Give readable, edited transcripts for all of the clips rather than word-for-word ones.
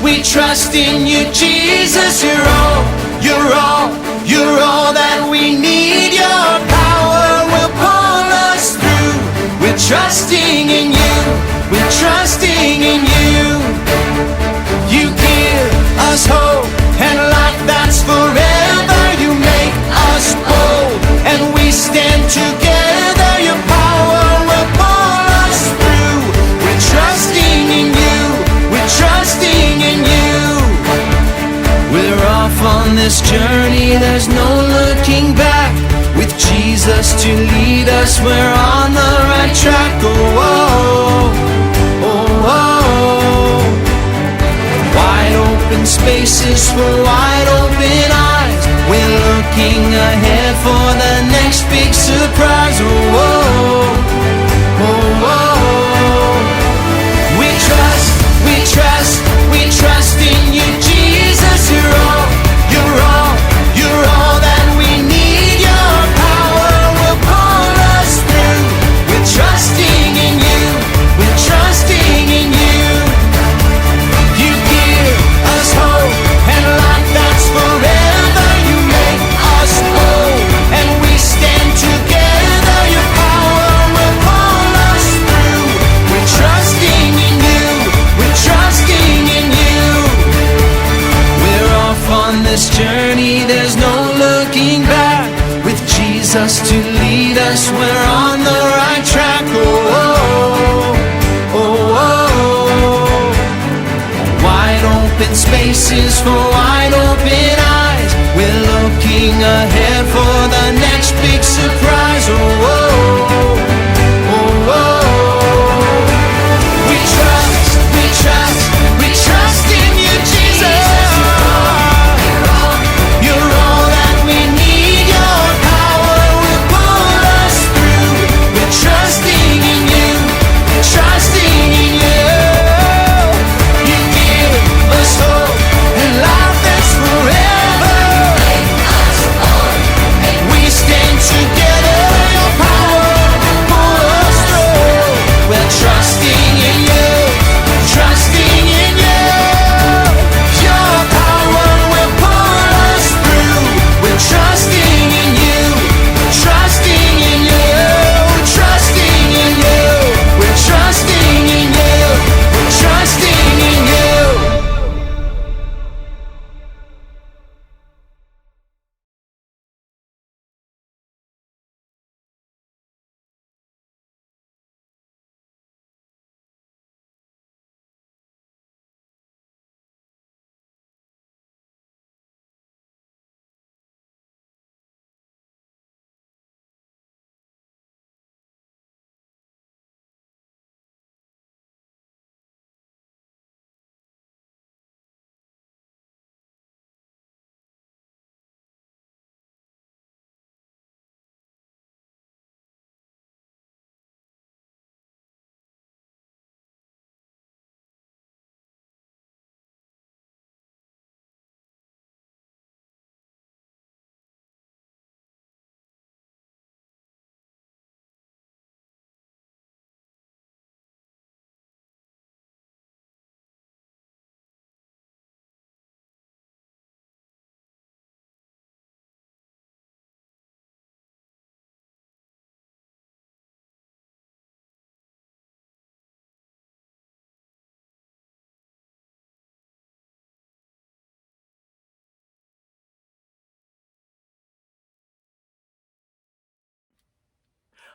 we trust in you, Jesus. You're all that we need. Your power will pull us through. We're trusting in you, we're trusting in you. You give us hope and life that's forever. You make us bold and we stand together. Your power will pull us through. We're trusting in you, we're trusting in you. We're off on this journey, there's no looking back. With Jesus to lead us, we're on the right track. Oh, oh, oh, oh. Wide open spaces for wide open eyes. We're looking ahead for the next big surprise. Oh, oh, oh, oh. We trust in you, Jesus. You're all that we need. Your power will pull us through. We're trusting in you, we're trusting in you. You give us hope and life that's forever. You make us whole and we stand together. Your power will pull us through. We're trusting in you, we're trusting in you. We're off on this journey, there's no looking back. With Jesus to lead us, we're on the right track. Oh, oh, oh, oh. Wide open spaces for wide open eyes. We're looking ahead for the next big surprise. Oh, oh, oh, oh. We trust in you, Jesus. You're all that we need. Your power will pull us through. We're trusting in you, we're trusting in you. You give us hope and life that's forever. We stand together. Your power will pull us through. We're trusting in you, trusting in you. Your power will pull us through. We're trusting in you, trusting in you, trusting in you. We're trusting in you, we're trusting in you.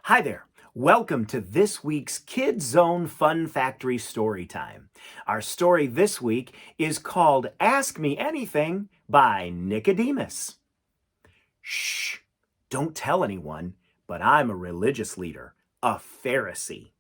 Hi there. Welcome to this week's Kids Zone Fun Factory story time. Our story this week is called Ask Me Anything by Nicodemus. Shh, don't tell anyone, but I'm a religious leader, a Pharisee.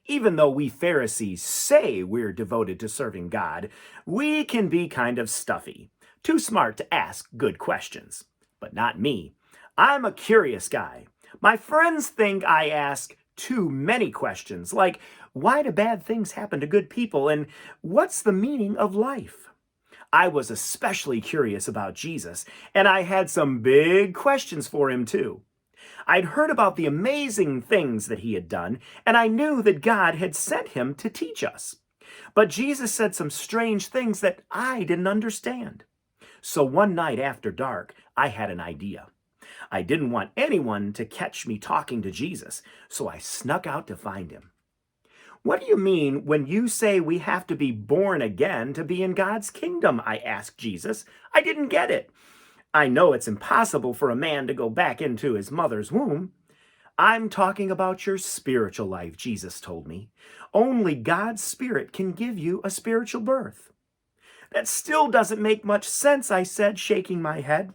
Even though we Pharisees say we're devoted to serving God, we can be kind of stuffy, too smart to ask good questions. But not me. I'm a curious guy. My friends think I ask too many questions, like why do bad things happen to good people and what's the meaning of life? I was especially curious about Jesus, and I had some big questions for him too. I'd heard about the amazing things that he had done, and I knew that God had sent him to teach us. But Jesus said some strange things that I didn't understand. So one night after dark, I had an idea. I didn't want anyone to catch me talking to Jesus, so I snuck out to find him. What do you mean when you say we have to be born again to be in God's kingdom? I asked Jesus. I didn't get it. I know it's impossible for a man to go back into his mother's womb. I'm talking about your spiritual life, Jesus told me. Only God's Spirit can give you a spiritual birth. That still doesn't make much sense, I said, shaking my head.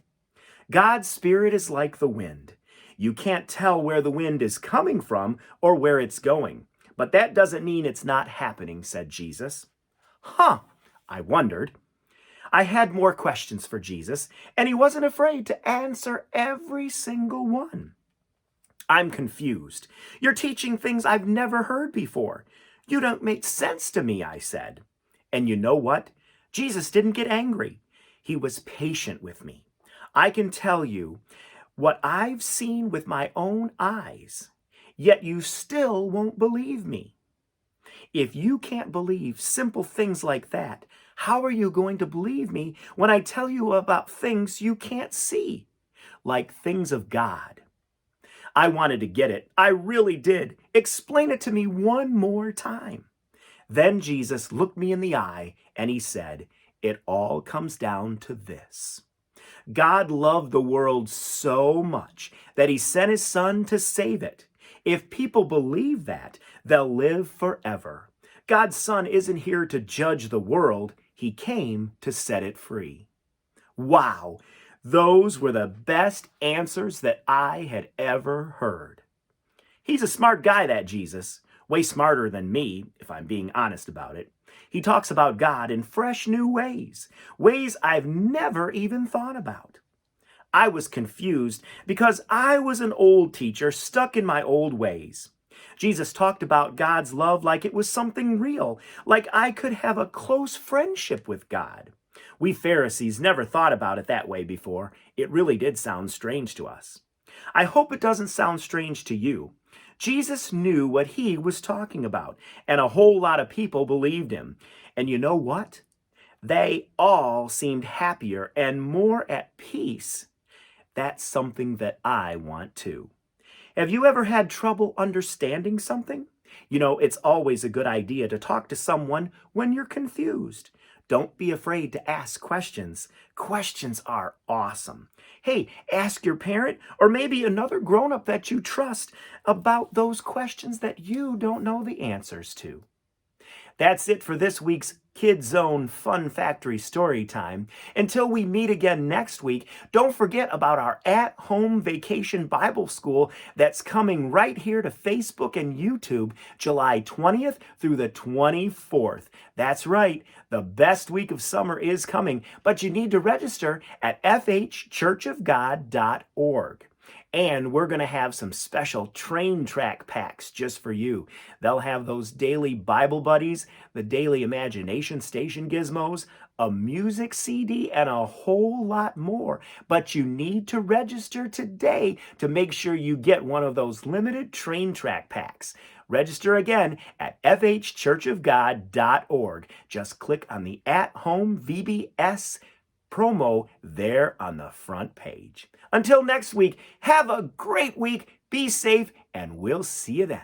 God's Spirit is like the wind. You can't tell where the wind is coming from or where it's going. But that doesn't mean it's not happening, said Jesus. Huh, I wondered. I had more questions for Jesus, and he wasn't afraid to answer every single one. I'm confused. You're teaching things I've never heard before. You don't make sense to me, I said. And you know what? Jesus didn't get angry. He was patient with me. I can tell you what I've seen with my own eyes, yet you still won't believe me. If you can't believe simple things like that, how are you going to believe me when I tell you about things you can't see, like things of God? I wanted to get it. I really did. Explain it to me one more time. Then Jesus looked me in the eye and he said, it all comes down to this. God loved the world so much that he sent his son to save it. If people believe that, they'll live forever. God's son isn't here to judge the world. He came to set it free. Wow, those were the best answers that I had ever heard. He's a smart guy, that Jesus. Way smarter than me, if I'm being honest about it. He talks about God in fresh new ways, ways I've never even thought about. I was confused because I was an old teacher stuck in my old ways. Jesus talked about God's love like it was something real, like I could have a close friendship with God. We Pharisees never thought about it that way before. It really did sound strange to us. I hope it doesn't sound strange to you. Jesus knew what he was talking about, and a whole lot of people believed him. And you know what? They all seemed happier and more at peace. That's something that I want too. Have you ever had trouble understanding something? You know, it's always a good idea to talk to someone when you're confused. Don't be afraid to ask questions. Questions are awesome. Hey, ask your parent or maybe another grown-up that you trust about those questions that you don't know the answers to. That's it for this week's Kids Zone Fun Factory story time. Until we meet again next week, don't forget about our at-home vacation Bible school that's coming right here to Facebook and YouTube July 20th through the 24th. That's right, the best week of summer is coming, but you need to register at fhchurchofgod.org. And we're going to have some special train track packs just for you. They'll have those daily Bible buddies, the daily imagination station gizmos, a music CD, and a whole lot more. But you need to register today to make sure you get one of those limited train track packs. Register again at fhchurchofgod.org. Just click on the At Home VBS promo there on the front page. Until next week, have a great week, be safe, and we'll see you then.